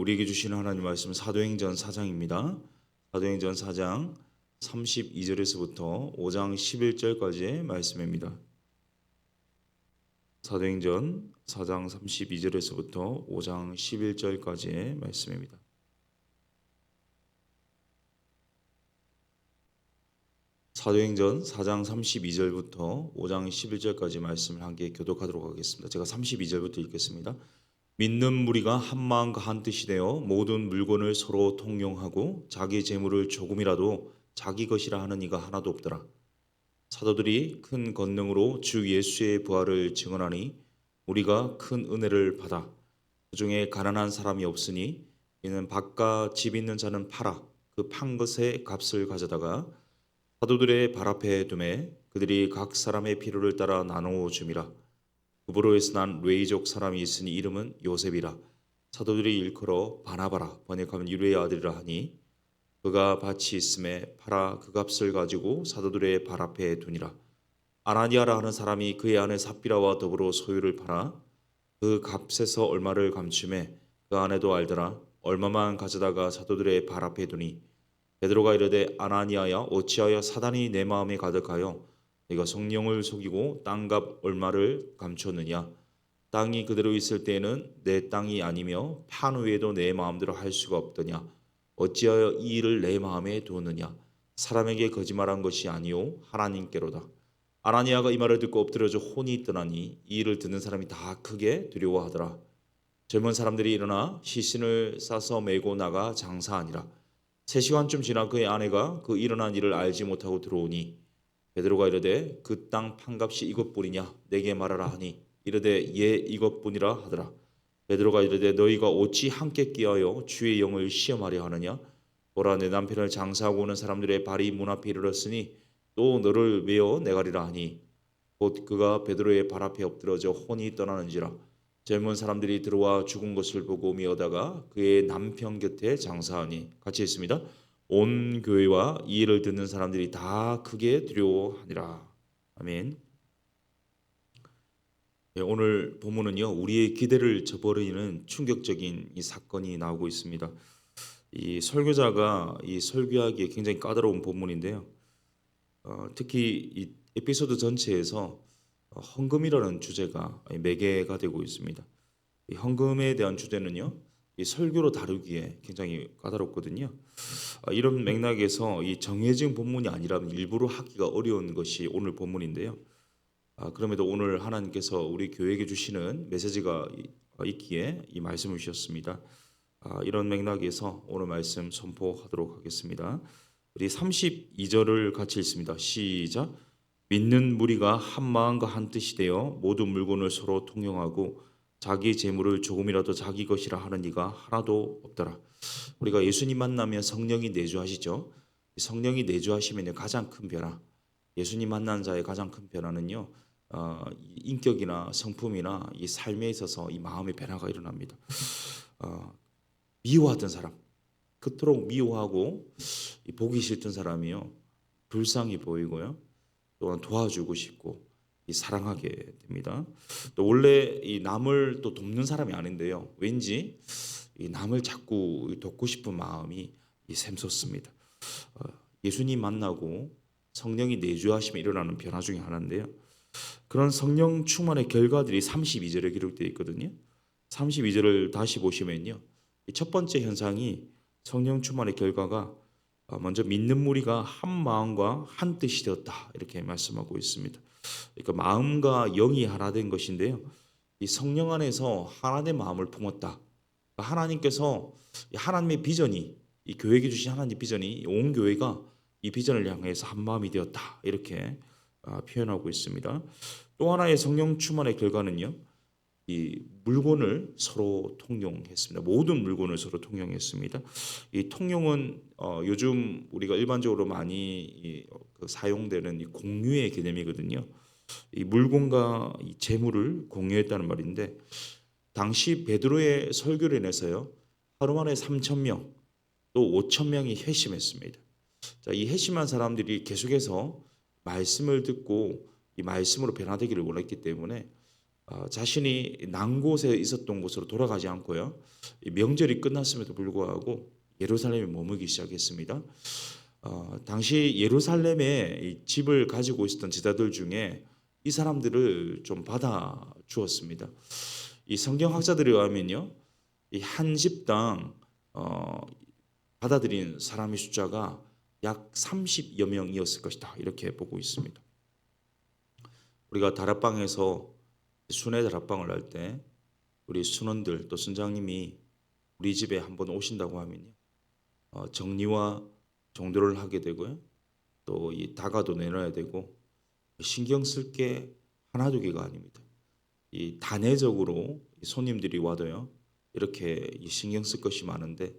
우리에게 주시는 하나님 말씀 사도행전 4장입니다. 사도행전 4장 32절에서부터 5장 11절까지의 말씀입니다. 사도행전 4장 32절에서부터 5장 11절까지의 말씀입니다. 사도행전 4장 32절부터 5장 11절까지 말씀을 함께 교독하도록 하겠습니다. 제가 32절부터 읽겠습니다. 믿는 무리가 한 마음과 한 뜻이 되어 모든 물건을 서로 통용하고 자기 재물을 조금이라도 자기 것이라 하는 이가 하나도 없더라. 사도들이 큰 권능으로 주 예수의 부활을 증언하니 우리가 큰 은혜를 받아 그중에 가난한 사람이 없으니 이는 밭과 집 있는 자는 팔아 그 판 것의 값을 가져다가 사도들의 발 앞에 두매 그들이 각 사람의 필요를 따라 나누어 줌이라. 구브로에서 난 레이족 사람이 있으니 이름은 요셉이라. 사도들이 일컬어 바나바라 번역하면 유레의 아들이라 하니 그가 밭이 있음에 팔아 그 값을 가지고 사도들의 발 앞에 두니라. 아나니아라 하는 사람이 그의 아내 삽비라와 더불어 소유를 팔아 그 값에서 얼마를 감추매 그 아내도 알더라. 얼마만 가져다가 사도들의 발 앞에 두니 베드로가 이르되 아나니아야 어찌하여 사단이 내 마음에 가득하여 네가 성령을 속이고 땅값 얼마를 감췄느냐. 땅이 그대로 있을 때에는 내 땅이 아니며 판 외에도 내 마음대로 할 수가 없더냐. 어찌하여 이 일을 내 마음에 두었느냐. 사람에게 거짓말한 것이 아니요 하나님께로다. 아나니아가 이 말을 듣고 엎드려져 혼이 떠나니 이 일을 듣는 사람이 다 크게 두려워하더라. 젊은 사람들이 일어나 시신을 싸서 메고 나가 장사하니라. 3시간쯤 지나 그의 아내가 그 일어난 일을 알지 못하고 들어오니 베드로가 이르되 그 땅 판값이 이것뿐이냐 내게 말하라 하니 이르되 예 이것뿐이라 하더라. 베드로가 이르되 너희가 어찌 함께 끼어여 주의 영을 시험하려 하느냐. 보라 내 남편을 장사하고 오는 사람들의 발이 문 앞에 이르렀으니 또 너를 메어 내가리라 하니 곧 그가 베드로의 발 앞에 엎드러져 혼이 떠나는지라. 젊은 사람들이 들어와 죽은 것을 보고 미어다가 그의 남편 곁에 장사하니 같이 있습니다. 온 교회와 이 일을 듣는 사람들이 다 크게 두려워하니라. 아멘. 오늘 본문은요 우리의 기대를 저버리는 충격적인 이 사건이 나오고 있습니다. 이 설교자가 이 설교하기에 굉장히 까다로운 본문인데요. 특히 이 에피소드 전체에서 헌금이라는 주제가 매개가 되고 있습니다. 이 헌금에 대한 주제는요, 이 설교로 다루기에 굉장히 까다롭거든요. 이런 맥락에서 이 정해진 본문이 아니라면 일부러 하기가 어려운 것이 오늘 본문인데요. 그럼에도 오늘 하나님께서 우리 교회에게 주시는 메시지가 있기에 이 말씀을 주셨습니다. 이런 맥락에서 오늘 말씀 선포하도록 하겠습니다. 우리 32절을 같이 읽습니다. 시작. 믿는 무리가 한 마음과 한 뜻이 되어 모든 물건을 서로 통용하고 자기 재물을 조금이라도 자기 것이라 하는 이가 하나도 없더라. 우리가 예수님 만나면 성령이 내주하시죠. 성령이 내주하시면 가장 큰 변화, 예수님 만난 자의 가장 큰 변화는요, 인격이나 성품이나 이 삶에 있어서 이 마음의 변화가 일어납니다. 미워하던 사람, 그토록 미워하고 보기 싫던 사람이요, 불쌍히 보이고요, 또한 도와주고 싶고 사랑하게 됩니다. 또 원래 이 남을 또 돕는 사람이 아닌데요, 왠지 이 남을 자꾸 돕고 싶은 마음이 샘솟습니다. 예수님 만나고 성령이 내주하시면 일어나는 변화 중에 하나인데요, 그런 성령 충만의 결과들이 32절에 기록되어 있거든요. 32절을 다시 보시면요, 첫 번째 현상이 성령 충만의 결과가 먼저 믿는 무리가 한 마음과 한 뜻이 되었다 이렇게 말씀하고 있습니다. 그러니까 마음과 영이 하나 된 것인데요, 이 성령 안에서 하나님의 마음을 품었다. 하나님께서 하나님의 비전이, 이 교회에게 주신 하나님의 비전이 온 교회가 이 비전을 향해서 한 마음이 되었다 이렇게 표현하고 있습니다. 또 하나의 성령 충만의 결과는요, 이 물건을 서로 통용했습니다. 모든 물건을 서로 통용했습니다. 이 통용은 요즘 우리가 일반적으로 많이 사용되는 이 공유의 개념이거든요. 이 물건과 이 재물을 공유했다는 말인데, 당시 베드로의 설교를 인해서요 하루 만에 3,000명 또 5,000명이 회심했습니다. 자, 이 회심한 사람들이 계속해서 말씀을 듣고 이 말씀으로 변화되기를 원했기 때문에 자신이 난 곳에 있었던 곳으로 돌아가지 않고요. 이 명절이 끝났음에도 불구하고 예루살렘에 머물기 시작했습니다. 당시 예루살렘에 이 집을 가지고 있었던 제자들 중에 이 사람들을 좀 받아 주었습니다. 이 성경학자들에 의하면요, 이 한 집당 받아들인 사람의 숫자가 약 30여 명이었을 것이다, 이렇게 보고 있습니다. 우리가 다락방에서 순회 다락방을 할 때 우리 순원들 또 선장님이 우리 집에 한번 오신다고 하면요, 정리와 정도를 하게 되고요, 또 이 다가도 내놔야 되고 신경 쓸 게 하나 두 개가 아닙니다. 이 단회적으로 손님들이 와도요, 이렇게 신경 쓸 것이 많은데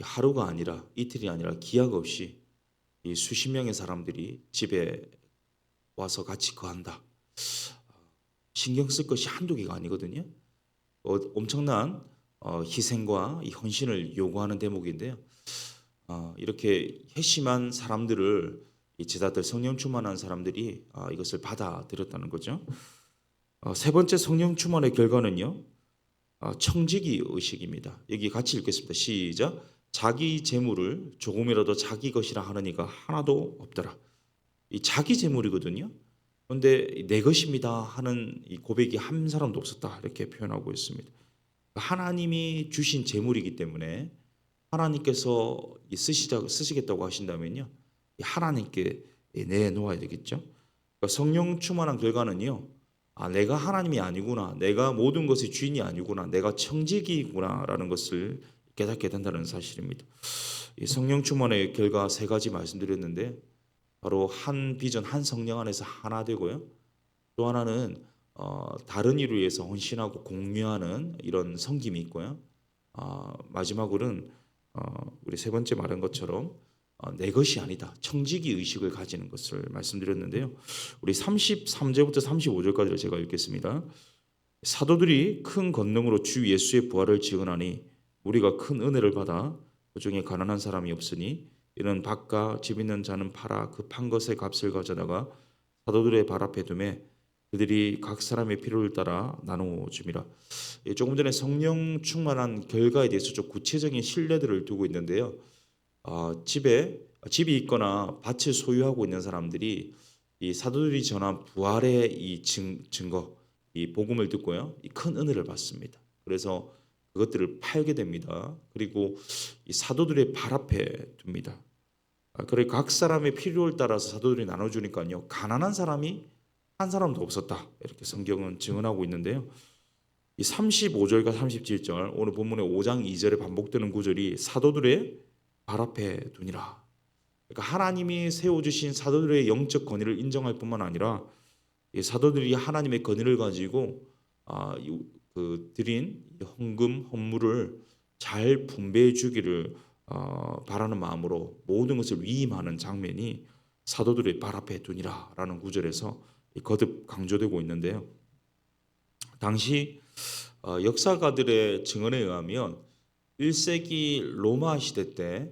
하루가 아니라 이틀이 아니라 기약 없이 이 수십 명의 사람들이 집에 와서 같이 거한다. 신경 쓸 것이 한두 개가 아니거든요. 엄청난 희생과 이 헌신을 요구하는 대목인데요. 이렇게 회심한 사람들을 이 제자들, 성령 충만한 사람들이 이것을 받아들였다는 거죠. 세 번째 성령 충만의 결과는요, 청지기 의식입니다. 여기 같이 읽겠습니다. 시작. 자기 재물을 조금이라도 자기 것이라 하는 이가 하나도 없더라. 이 자기 재물이거든요. 그런데 내 것입니다 하는 이 고백이 한 사람도 없었다, 이렇게 표현하고 있습니다. 하나님이 주신 재물이기 때문에 하나님께서 쓰시겠다고 하신다면요, 하나님께 내놓아야 되겠죠. 그러니까 성령 충만한 결과는요, 내가 하나님이 아니구나, 내가 모든 것의 주인이 아니구나, 내가 청지기구나라는 것을 깨닫게 된다는 사실입니다. 이 성령 충만의 결과 세 가지 말씀드렸는데, 바로 한 비전, 한 성령 안에서 하나 되고요, 또 하나는 다른 일을 위해서 헌신하고 공유하는 이런 섬김이 있고요, 마지막으로는 우리 세 번째 말한 것처럼 내 것이 아니다, 청지기 의식을 가지는 것을 말씀드렸는데요. 우리 33절부터 35절까지를 제가 읽겠습니다. 사도들이 큰 권능으로 주 예수의 부활을 증언하니 우리가 큰 은혜를 받아 그중에 가난한 사람이 없으니 이는 밭과 집 있는 자는 팔아 그 판 것의 값을 가져다가 사도들의 발 앞에 두매 그들이 각 사람의 필요를 따라 나누어 줍니다. 조금 전에 성령 충만한 결과에 대해서 좀 구체적인 신뢰들을 두고 있는데요. 집이 있거나 밭을 소유하고 있는 사람들이 이 사도들이 전한 부활의 이 증거, 이 복음을 듣고요, 이 큰 은혜를 받습니다. 그래서 그것들을 팔게 됩니다. 그리고 이 사도들의 발 앞에 둡니다. 그래 각 사람의 필요를 따라서 사도들이 나눠주니까요, 가난한 사람이 한 사람도 없었다, 이렇게 성경은 증언하고 있는데요. 이 35절과 37절, 오늘 본문의 5장 2절에 반복되는 구절이 사도들의 발 앞에 두니라. 그러니까 하나님이 세워주신 사도들의 영적 권위를 인정할 뿐만 아니라 이 사도들이 하나님의 권위를 가지고 드린 헌금 헌물을 잘 분배해 주기를 바라는 마음으로 모든 것을 위임하는 장면이 사도들의 발 앞에 두니라라는 구절에서 거듭 강조되고 있는데요. 당시 역사가들의 증언에 의하면 1세기 로마 시대 때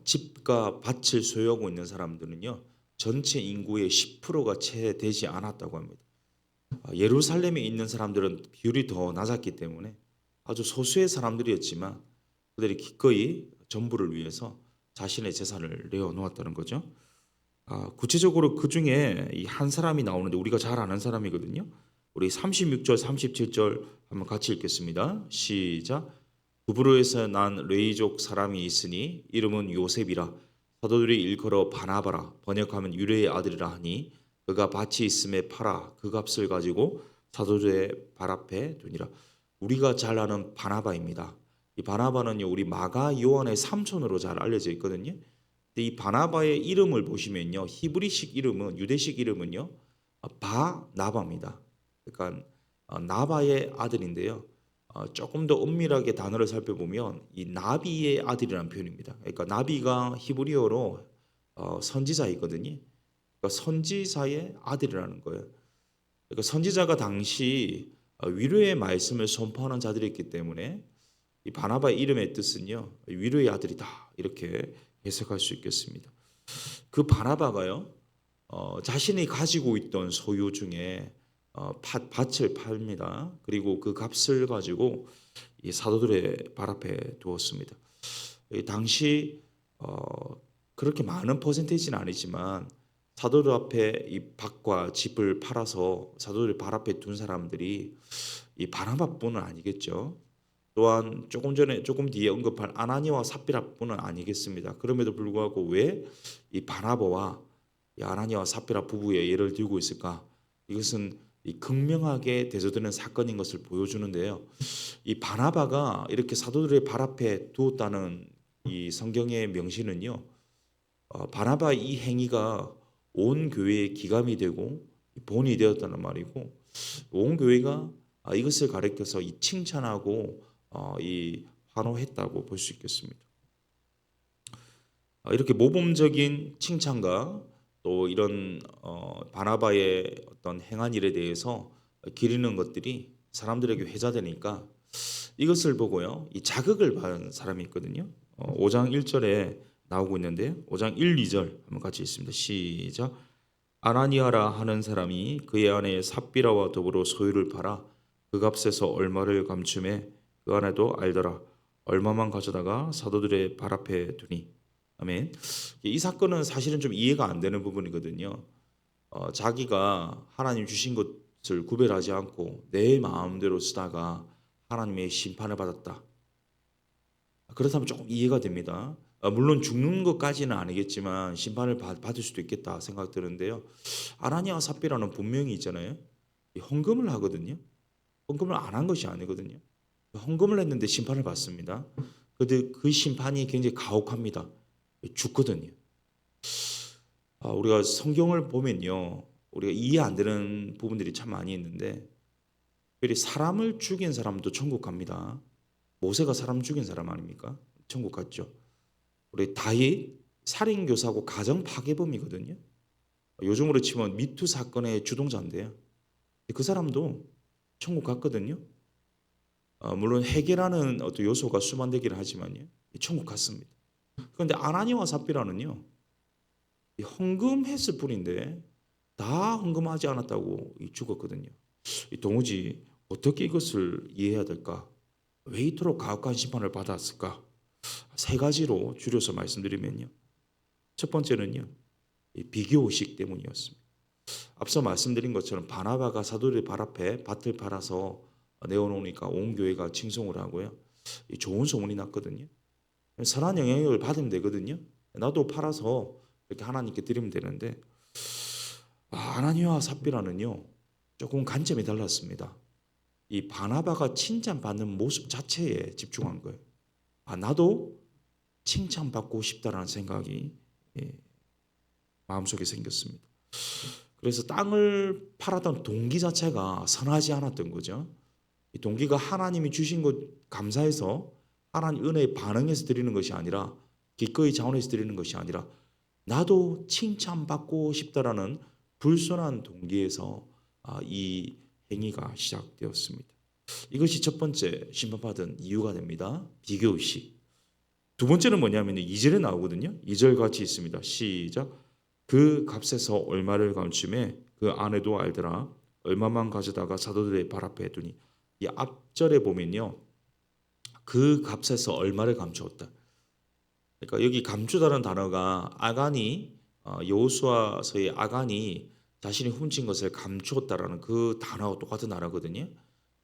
집과 밭을 소유하고 있는 사람들은요, 전체 인구의 10%가 채 되지 않았다고 합니다. 예루살렘에 있는 사람들은 비율이 더 낮았기 때문에 아주 소수의 사람들이었지만 그들이 기꺼이 전부를 위해서 자신의 재산을 내어놓았다는 거죠. 구체적으로 그 중에 이 한 사람이 나오는데 우리가 잘 아는 사람이거든요. 우리 36절, 37절 한번 같이 읽겠습니다. 시작. 두브로에서 난 레이족 사람이 있으니 이름은 요셉이라 사도들이 일컬어 바나바라 번역하면 유레의 아들이라 하니 그가 밭이 있음에 팔아 그 값을 가지고 사도들의 발 앞에 두니라. 우리가 잘 아는 바나바입니다. 이 바나바는요, 우리 마가 요한의 삼촌으로 잘 알려져 있거든요. 근데 이 바나바의 이름을 보시면요, 히브리식 이름은, 유대식 이름은요, 바나바입니다. 그러니까 나바의 아들인데요. 조금 더 엄밀하게 단어를 살펴보면 이 나비의 아들이라는 표현입니다. 그러니까 나비가 히브리어로 선지자이거든요. 그러니까 선지자의 아들이라는 거예요. 그러니까 선지자가 당시 위로의 말씀을 선포하는 자들이었기 때문에 이 바나바의 이름의 뜻은요, 위로의 아들이다, 이렇게 해석할 수 있겠습니다. 그 바나바가요, 자신이 가지고 있던 소유 중에 밭을 팝니다. 그리고 그 값을 가지고 이 사도들의 발 앞에 두었습니다. 당시 그렇게 많은 퍼센테이지는 아니지만 사도들 앞에 이 밭과 집을 팔아서 사도들 발 앞에 둔 사람들이 이 바나바뿐은 아니겠죠. 또한 조금 뒤에 언급할 아나니와 삽비라뿐은 아니겠습니다. 그럼에도 불구하고 왜 이 바나바와 이 아나니와 삽비라 부부의 예를 들고 있을까? 이것은 이 극명하게 대조되는 사건인 것을 보여주는데요. 이 바나바가 이렇게 사도들의 발 앞에 두었다는 이 성경의 명시는요. 바나바 이 행위가 온 교회의 기감이 되고 본이 되었다는 말이고 온 교회가 이것을 가리켜서 이 칭찬하고 이 환호했다고 볼 수 있겠습니다. 이렇게 모범적인 칭찬과 또 이런 바나바의 어떤 행한 일에 대해서 기리는 것들이 사람들에게 회자되니까 이것을 보고요. 이 자극을 받은 사람이 있거든요. 5장 1절에 나오고 있는데요. 5장 1, 2절 한번 같이 읽습니다. 시작. 아나니아라 하는 사람이 그의 아내 삽비라와 더불어 소유를 팔아 그 값에서 얼마를 감춤해 그 아내도 알더라. 얼마만 가져다가 사도들의 발 앞에 두니. 아멘. 이 사건은 사실은 좀 이해가 안 되는 부분이거든요. 자기가 하나님 주신 것을 구별하지 않고 내 마음대로 쓰다가 하나님의 심판을 받았다. 그렇다면 조금 이해가 됩니다. 물론 죽는 것까지는 아니겠지만 심판을 받을 수도 있겠다 생각 드는데요. 아나니아와 삽비라는 분명히 있잖아요. 헌금을 하거든요. 헌금을 안 한 것이 아니거든요. 헌금을 했는데 심판을 받습니다. 그런데 그 심판이 굉장히 가혹합니다. 죽거든요. 우리가 성경을 보면요. 우리가 이해 안 되는 부분들이 참 많이 있는데 특별히 사람을 죽인 사람도 천국 갑니다. 모세가 사람 죽인 사람 아닙니까? 천국 갔죠. 우리 다윗 살인교사고 가정 파괴범이거든요. 요즘으로 치면 미투 사건의 주동자인데요. 그 사람도 천국 갔거든요. 물론 해결하는 어떤 요소가 수반되기는 하지만요. 천국 갔습니다. 그런데 아나니와 삽비라는요. 헌금했을 뿐인데 다 헌금하지 않았다고 죽었거든요. 도무지 어떻게 이것을 이해해야 될까? 왜 이토록 가혹한 심판을 받았을까? 세 가지로 줄여서 말씀드리면요. 첫 번째는요. 비교의식 때문이었습니다. 앞서 말씀드린 것처럼 바나바가 사도들의 발 앞에 밭을 팔아서 내어놓으니까 온 교회가 칭송을 하고요. 좋은 소문이 났거든요. 선한 영향력을 받으면 되거든요. 나도 팔아서 이렇게 하나님께 드리면 되는데 아나니아와 삽비라는요. 조금 관점이 달랐습니다. 이 바나바가 칭찬받는 모습 자체에 집중한 거예요. 나도 칭찬받고 싶다라는 생각이 마음속에 생겼습니다. 그래서 땅을 팔았던 동기 자체가 선하지 않았던 거죠. 이 동기가 하나님이 주신 것 감사해서 하나님 은혜에 반응해서 드리는 것이 아니라 기꺼이 자원해서 드리는 것이 아니라 나도 칭찬받고 싶다라는 불순한 동기에서 이 행위가 시작되었습니다. 이것이 첫 번째 심판받은 이유가 됩니다. 비교의식. 두 번째는 뭐냐면 2절에 나오거든요. 2절 같이 있습니다. 시작. 그 값에서 얼마를 감춤해 그 아내도 알더라. 얼마만 가져다가 사도들의 발 앞에 두니. 이 앞절에 보면요. 그 값에서 얼마를 감추었다. 그러니까 여기 감추다는 단어가 아간이 여호수아서의 아간이 자신이 훔친 것을 감추었다라는 그 단어와 똑같은 단어거든요.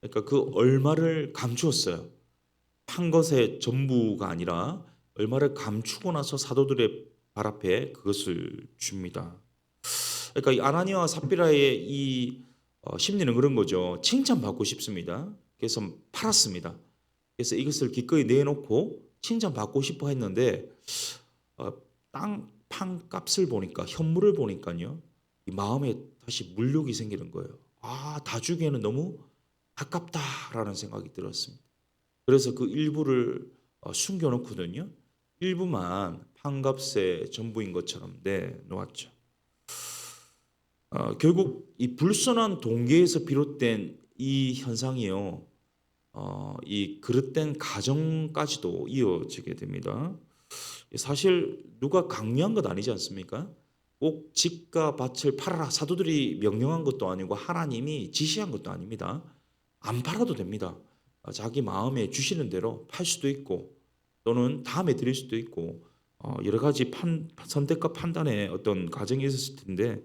그러니까 그 얼마를 감추었어요. 판 것의 전부가 아니라 얼마를 감추고 나서 사도들의 발 앞에 그것을 줍니다. 그러니까 이 아나니아와 삽비라의 이 심리는 그런 거죠. 칭찬받고 싶습니다. 그래서 팔았습니다. 그래서 이것을 기꺼이 내놓고 칭찬받고 싶어 했는데 땅 판값을 보니까 현물을 보니까요. 이 마음에 다시 물욕이 생기는 거예요. 다 주기에는 너무 아깝다라는 생각이 들었습니다. 그래서 그 일부를 숨겨놓거든요. 일부만 판값의 전부인 것처럼 내놓았죠. 결국 이 불순한 동기에서 비롯된 이 현상이요. 이 그릇된 가정까지도 이어지게 됩니다. 사실 누가 강요한 것 아니지 않습니까? 꼭 집과 밭을 팔아라 사도들이 명령한 것도 아니고 하나님이 지시한 것도 아닙니다. 안 팔아도 됩니다. 자기 마음에 주시는 대로 팔 수도 있고 또는 다음에 드릴 수도 있고 여러 가지 선택과 판단의 어떤 과정이 있었을 텐데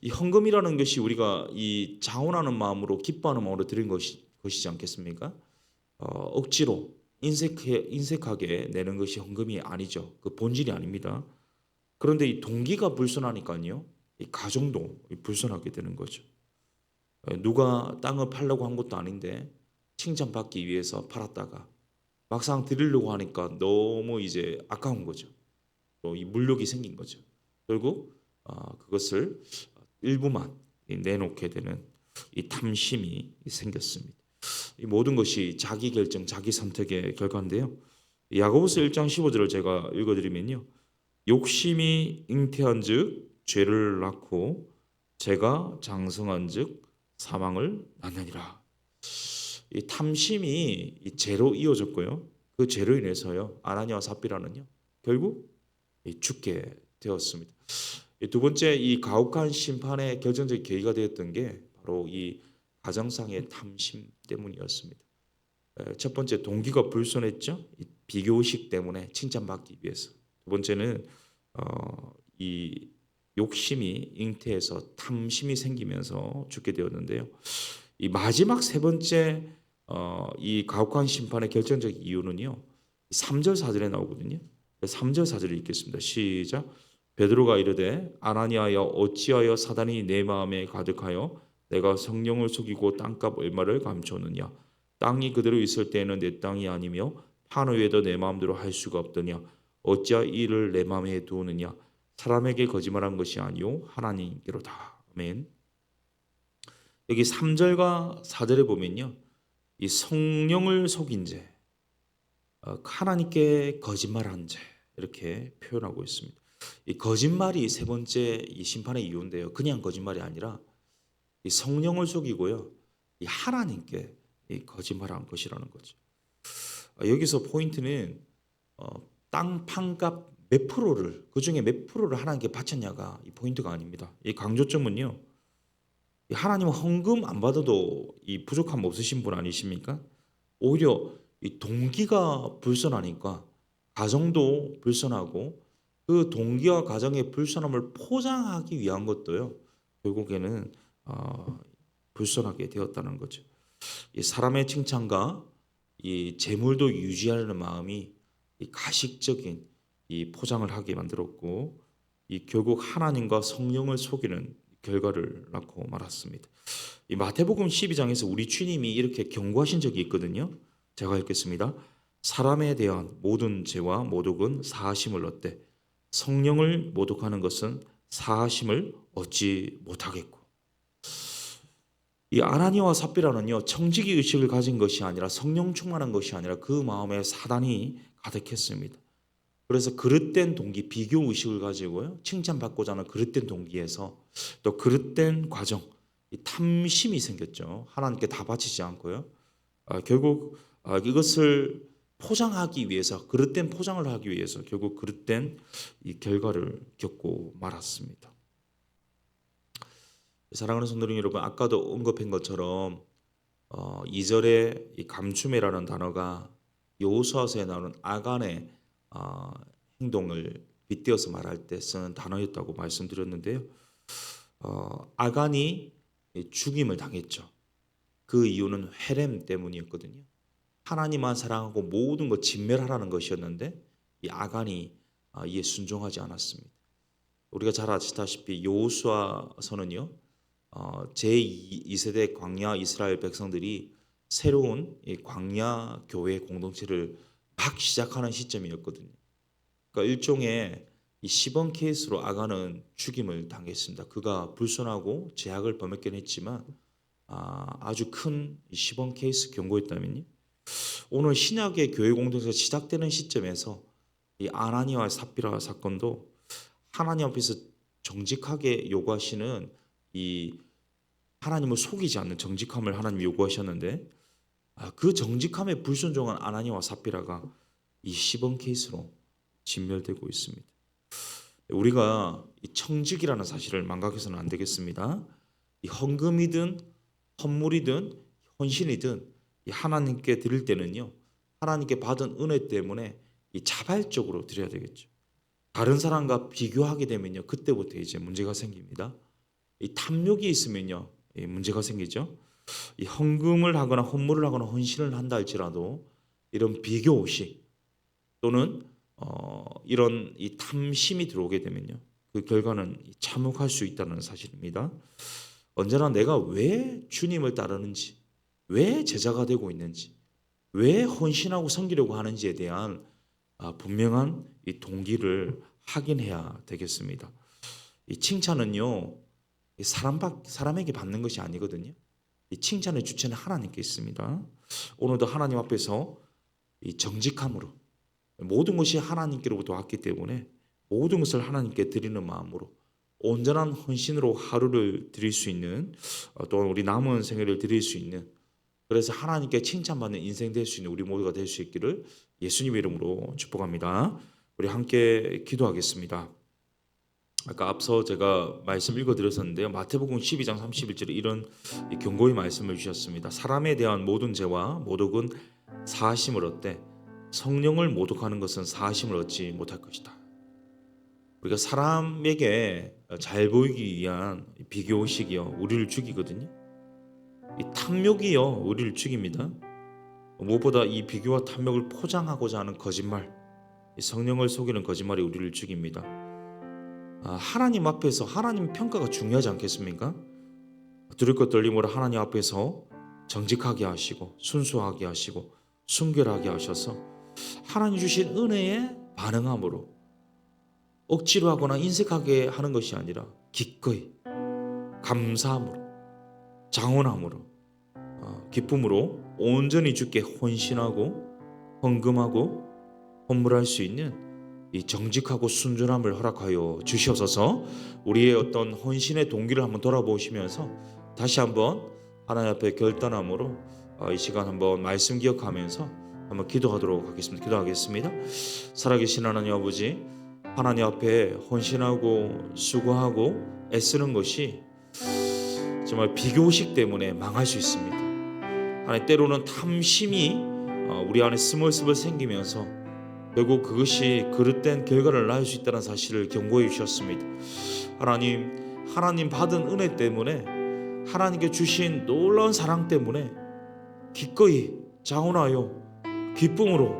이 헌금이라는 것이 우리가 이 자원하는 마음으로 기뻐하는 마음으로 드린 것이지 않겠습니까? 억지로 인색하게 내는 것이 헌금이 아니죠. 그 본질이 아닙니다. 그런데 이 동기가 불순하니까요. 이 가정도 불순하게 되는 거죠. 누가 땅을 팔려고 한 것도 아닌데 칭찬받기 위해서 팔았다가 막상 드리려고 하니까 너무 이제 아까운 거죠. 또 이 물욕이 생긴 거죠. 결국 그것을 일부만 내놓게 되는 이 탐심이 생겼습니다. 이 모든 것이 자기 결정, 자기 선택의 결과인데요. 야고보서 1장 15절을 제가 읽어드리면요. 욕심이 잉태한즉 죄를 낳고 죄가 장성한즉 사망을 낳느니라. 이 탐심이 이 죄로 이어졌고요. 그 죄로 인해서요 아나니아와 삽비라는요 결국 죽게 되었습니다. 두 번째 이 가혹한 심판의 결정적 계기가 되었던 게 바로 이 가정상의 탐심 때문이었습니다. 첫 번째 동기가 불순했죠. 이 비교의식 때문에 칭찬받기 위해서. 두 번째는 이 욕심이 잉태해서 탐심이 생기면서 죽게 되었는데요. 이 마지막 세 번째 이 가혹한 심판의 결정적 이유는요. 3절 4절에 나오거든요. 3절 4절을 읽겠습니다. 시작. 베드로가 이르되 아나니아여 어찌하여 사단이 내 마음에 가득하여 내가 성령을 속이고 땅값 얼마를 감추었느냐. 땅이 그대로 있을 때에는 내 땅이 아니며 판 후에도 내 마음대로 할 수가 없더냐. 어찌하여 이를 내 마음에 두느냐. 사람에게 거짓말한 것이 아니요 하나님께로다. 아멘. 여기 3절과 4절에 보면요. 이 성령을 속인 죄, 하나님께 거짓말한 죄 이렇게 표현하고 있습니다. 이 거짓말이 세 번째 이 심판의 이유인데요. 그냥 거짓말이 아니라 이 성령을 속이고요. 이 하나님께 이 거짓말한 것이라는 거죠. 여기서 포인트는 땅 판값 몇 프로를 그 중에 몇 프로를 하나님께 바쳤냐가 이 포인트가 아닙니다. 이 강조점은요. 하나님은 헌금 안 받아도 이 부족함 없으신 분 아니십니까? 오히려 이 동기가 불선하니까 가정도 불선하고 그 동기와 가정의 불선함을 포장하기 위한 것도요. 결국에는 불선하게 되었다는 거죠. 이 사람의 칭찬과 이 재물도 유지하려는 마음이 이 가식적인 이 포장을 하게 만들었고 이 결국 하나님과 성령을 속이는 결과를 낳고 말았습니다. 이 마태복음 12장에서 우리 주님이 이렇게 경고하신 적이 있거든요. 제가 읽겠습니다. 사람에 대한 모든 죄와 모독은 사하심을 얻되 성령을 모독하는 것은 사하심을 얻지 못하겠고. 이 아나니아와 삽비라는요 청지기 의식을 가진 것이 아니라 성령 충만한 것이 아니라 그 마음에 사단이 가득했습니다. 그래서 그릇된 동기, 비교 의식을 가지고요 칭찬받고자 하는 그릇된 동기에서 또 그릇된 과정, 이 탐심이 생겼죠. 하나님께 다 바치지 않고요. 결국 이것을 포장하기 위해서 그릇된 포장을 하기 위해서 결국 그릇된 이 결과를 겪고 말았습니다. 사랑하는 성도님 여러분, 아까도 언급한 것처럼 2절에 이 감추매라는 단어가 여호수아서에 나오는 아간의 행동을 빗대어서 말할 때 쓰는 단어였다고 말씀드렸는데요. 아간이 죽임을 당했죠. 그 이유는 헤렘 때문이었거든요. 하나님만 사랑하고 모든 것 진멸하라는 것이었는데 이 아간이 이에 순종하지 않았습니다. 우리가 잘 아시다시피 여호수아서는요. 제2세대 광야 이스라엘 백성들이 새로운 이 광야 교회 공동체를 막 시작하는 시점이었거든요. 그러니까 일종의 이 시범 케이스로 아간은 죽임을 당했습니다. 그가 불순하고 죄악을 범했긴 했지만 아주 큰 시범 케이스 경고였다면요. 오늘 신약의 교회 공동체가 시작되는 시점에서 이 아나니아와 삽비라 사건도 하나님 앞에서 정직하게 요구하시는 이 하나님을 속이지 않는 정직함을 하나님이 요구하셨는데 그 정직함에 불순종한 아나니아와 삽비라가 이 시범 케이스로 진멸되고 있습니다. 우리가 이 청직이라는 사실을 망각해서는 안 되겠습니다. 이 헌금이든 헌물이든 헌신이든 이 하나님께 드릴 때는요, 하나님께 받은 은혜 때문에 이 자발적으로 드려야 되겠죠. 다른 사람과 비교하게 되면요, 그때부터 이제 문제가 생깁니다. 이 탐욕이 있으면요, 이 문제가 생기죠. 이 헌금을 하거나 헌물을 하거나 헌신을 한다 할지라도 이런 비교의식 또는 이런 이 탐심이 들어오게 되면요, 그 결과는 참혹할 수 있다는 사실입니다. 언제나 내가 왜 주님을 따르는지, 왜 제자가 되고 있는지, 왜 헌신하고 섬기려고 하는지에 대한 분명한 이 동기를 확인해야 되겠습니다. 이 칭찬은요, 사람에게 받는 것이 아니거든요. 이 칭찬의 주체는 하나님께 있습니다. 오늘도 하나님 앞에서 이 정직함으로 모든 것이 하나님께로부터 왔기 때문에 모든 것을 하나님께 드리는 마음으로 온전한 헌신으로 하루를 드릴 수 있는, 또한 우리 남은 생애를 드릴 수 있는, 그래서 하나님께 칭찬받는 인생 될 수 있는 우리 모두가 될 수 있기를 예수님의 이름으로 축복합니다. 우리 함께 기도하겠습니다. 아까 앞서 제가 말씀 읽어드렸었는데요, 마태복음 12장 31절에 이런 경고의 말씀을 주셨습니다. 사람에 대한 모든 죄와 모독은 사하심을 얻되 성령을 모독하는 것은 사하심을 얻지 못할 것이다. 우리가 사람에게 잘 보이기 위한 비교의식이요, 우리를 죽이거든요. 이 탐욕이요, 우리를 죽입니다. 무엇보다 이 비교와 탐욕을 포장하고자 하는 거짓말, 성령을 속이는 거짓말이 우리를 죽입니다. 하나님 앞에서 하나님 평가가 중요하지 않겠습니까? 두릴 것 떨림으로 하나님 앞에서 정직하게 하시고 순수하게 하시고 순결하게 하셔서 하나님 주신 은혜에 반응함으로 억지로 하거나 인색하게 하는 것이 아니라 기꺼이 감사함으로 장원함으로 기쁨으로 온전히 주께 헌신하고 헌금하고 헌물할 수 있는 이 정직하고 순전함을 허락하여 주시옵소서. 우리의 어떤 헌신의 동기를 한번 돌아보시면서 다시 한번 하나님 앞에 결단함으로 이 시간 한번 말씀 기억하면서 한번 기도하겠습니다. 살아계신 하나님 아버지, 하나님 앞에 헌신하고 수고하고 애쓰는 것이 정말 비교의식 때문에 망할 수 있습니다. 하나님, 때로는 탐심이 우리 안에 스멀스멀 생기면서 결국 그것이 그릇된 결과를 낳을 수 있다는 사실을 경고해 주셨습니다. 하나님 받은 은혜 때문에, 하나님께 주신 놀라운 사랑 때문에 기꺼이 자원하여 기쁨으로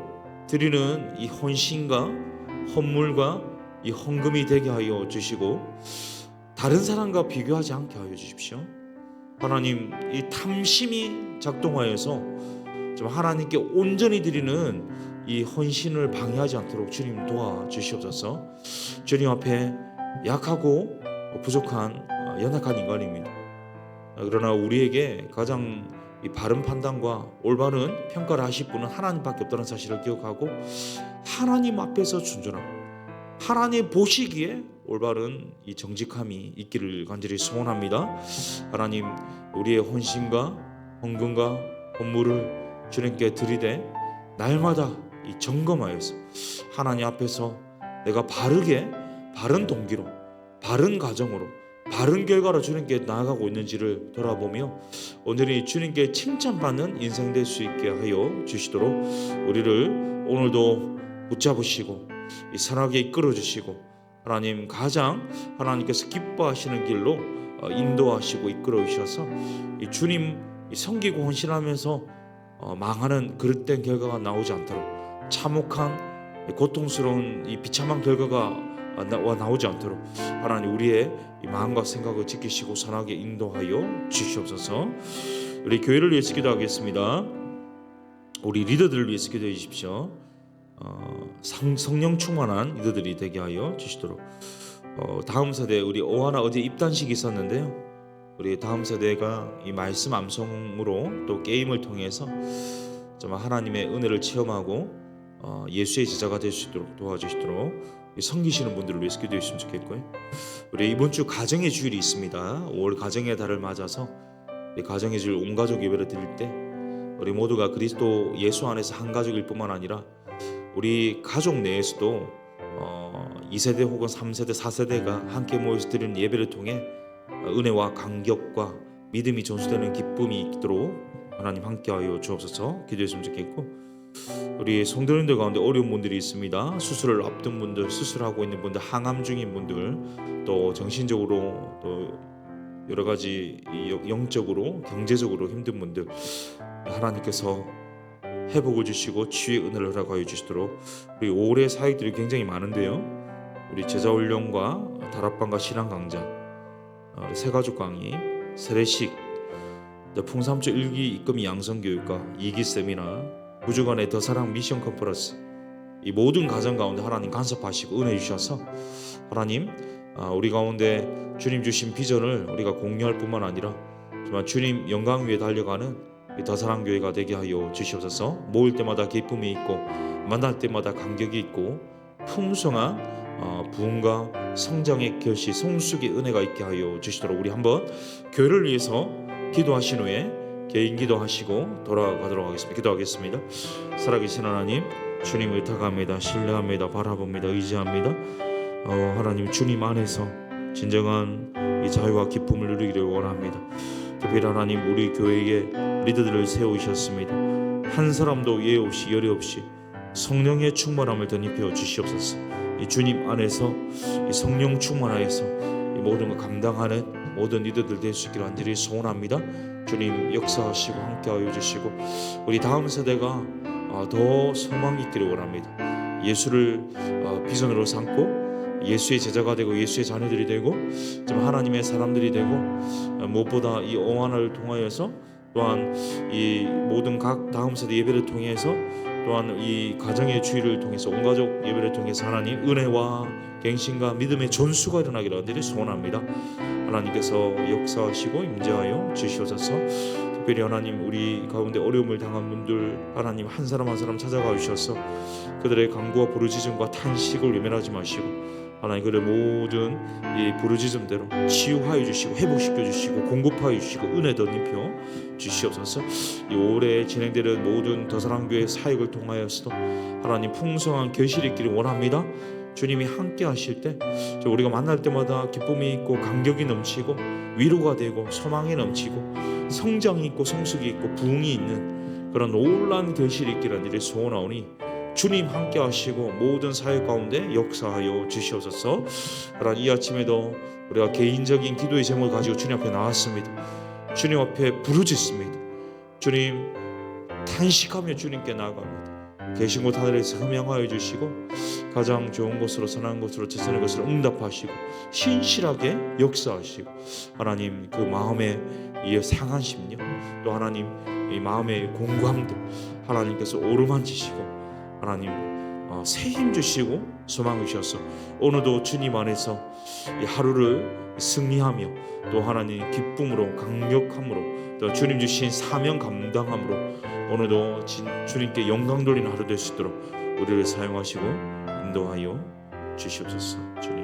드리는 이 헌신과 헌물과 이 헌금이 되게 하여 주시고 다른 사람과 비교하지 않게 하여 주십시오. 하나님, 이 탐심이 작동하여서 좀 하나님께 온전히 드리는 이 헌신을 방해하지 않도록 주님 도와주시옵소서. 주님 앞에 약하고 부족한 연약한 인간입니다. 그러나 우리에게 가장 이 바른 판단과 올바른 평가를 하실 분은 하나님밖에 없다는 사실을 기억하고 하나님 앞에서 순전하고 하나님 보시기에 올바른 이 정직함이 있기를 간절히 소원합니다. 하나님, 우리의 헌신과 헌금과 헌물을 주님께 드리되 날마다 이 점검하여서 하나님 앞에서 내가 바르게 바른 동기로 바른 가정으로 바른 결과로 주님께 나아가고 있는지를 돌아보며 온전히 주님께 칭찬받는 인생 될 수 있게 하여 주시도록 우리를 오늘도 붙잡으시고 이 선하게 이끌어 주시고 하나님, 가장 하나님께서 기뻐하시는 길로 인도하시고 이끌어 주셔서 이 주님 섬기고 헌신하면서 망하는 그릇된 결과가 나오지 않도록, 참혹한 고통스러운 이 비참한 결과가 나오지 않도록 하나님, 우리의 이 마음과 생각을 지키시고 선하게 인도하여 주시옵소서. 우리 교회를 위해서 기도하겠습니다. 우리 리더들을 위해서 기도해 주십시오. 성령 충만한 리더들이 되게 하여 주시도록. 다음 세대, 우리 오하나 어제 입단식이 있었는데요, 우리 다음 세대가 이 말씀 암송으로 또 게임을 통해서 정말 하나님의 은혜를 체험하고 예수의 제자가 될 수 있도록 도와주시도록 섬기시는 분들을 위해서 기도해 주시면 좋겠고요. 우리 이번 주 가정의 주일이 있습니다. 5월 가정의 달을 맞아서 이 가정의 주일 온 가족 예배를 드릴 때 우리 모두가 그리스도 예수 안에서 한 가족일 뿐만 아니라 우리 가족 내에서도 2세대 혹은 3세대, 4세대가 함께 모여서 드리는 예배를 통해 은혜와 감격과 믿음이 전수되는 기쁨이 있도록 하나님 함께하여 주옵소서. 기도했으면 좋겠고, 우리 성도님들 가운데 어려운 분들이 있습니다. 수술을 앞둔 분들, 수술하고 있는 분들, 항암 중인 분들, 또 정신적으로 또 여러 가지 영적으로 경제적으로 힘든 분들, 하나님께서 회복을 주시고 치유의 은혜를 허락하여 주시도록. 우리 올해 사역들이 굉장히 많은데요, 우리 제자훈련과 다락방과 신앙 강좌, 새가족 강의, 세례식, 풍삼초 1기 입금이 양성교육과 2기 세미나, 부주간의 더사랑 미션 컨퍼런스, 이 모든 가정 가운데 하나님 간섭하시고 은혜 주셔서 하나님 우리 가운데 주님 주신 비전을 우리가 공유할 뿐만 아니라 정말 주님 영광 위에 달려가는 더사랑 교회가 되게 하여 주시옵소서. 모일 때마다 기쁨이 있고 만날 때마다 감격이 있고 풍성한 부흥과 성장의 결실, 성숙의 은혜가 있게 하여 주시도록 우리 한번 교회를 위해서 기도하신 후에 개인 기도하시고 돌아가도록 하겠습니다. 기도하겠습니다. 살아계신 하나님, 주님 의탁합니다. 신뢰합니다. 바라봅니다. 의지합니다. 하나님, 주님 안에서 진정한 이 자유와 기쁨을 누리기를 원합니다. 특별히 하나님, 우리 교회에 리더들을 세우셨습니다. 한 사람도 예 없이 열애 없이 성령의 충만함을 덧입혀 주시옵소서. 이 주님 안에서 이 성령 충만하여서 이 모든 걸 감당하는 모든 리더들 될 수 있기를 간절히 소원합니다. 주님 역사하시고 함께하여 주시고 우리 다음 세대가 더 소망이 있기를 원합니다. 예수를 비전으로 삼고 예수의 제자가 되고 예수의 자녀들이 되고 하나님의 사람들이 되고, 무엇보다 이 어원을 통하여서 또한 이 모든 각 다음 세대 예배를 통해서 또한 이 가정의 주의를 통해서 온 가족 예배를 통해서 하나님 은혜와 갱신과 믿음의 전수가 일어나기를 간절히 소원합니다. 하나님께서 역사하시고 임재하여 주시옵소서. 특별히 하나님, 우리 가운데 어려움을 당한 분들 하나님 한 사람 한 사람 찾아가 주셔서 그들의 간구와 부르짖음과 탄식을 외면하지 마시고 하나님 그들의 모든 이 부르짖음대로 치유하여 주시고 회복시켜 주시고 공급하여 주시고 은혜 덧입혀 주시옵소서. 이 올해 진행되는 모든 더사랑교회 사역을 통하여서도 하나님 풍성한 결실이 있기를 원합니다. 주님이 함께 하실 때 우리가 만날 때마다 기쁨이 있고 감격이 넘치고 위로가 되고 소망이 넘치고 성장이 있고 성숙이 있고 부흥이 있는 그런 놀라운 결실이 있기를 간절히 소원하오니 주님 함께 하시고 모든 사역 가운데 역사하여 주시옵소서. 그러나 이 아침에도 우리가 개인적인 기도의 제목을 가지고 주님 앞에 나왔습니다. 주님 앞에 부르짖습니다. 주님 탄식하며 주님께 나아갑니다. 계신 곳 하늘에서 흠양하여 주시고 가장 좋은 곳으로 선한 곳으로 최선의 것으로 응답하시고 신실하게 역사하시고 하나님 그 마음의 이 상한 심령 또 하나님 이 마음의 공감들 하나님께서 오르만지시고 하나님 새 힘 주시고 소망 주셔서 오늘도 주님 안에서 이 하루를 승리하며 또 하나님 기쁨으로 강력함으로 또 주님 주신 사명 감당함으로 오늘도 주님께 영광 돌리는 하루 될 수 있도록 우리를 사용하시고 인도하여 주시옵소서. 주님.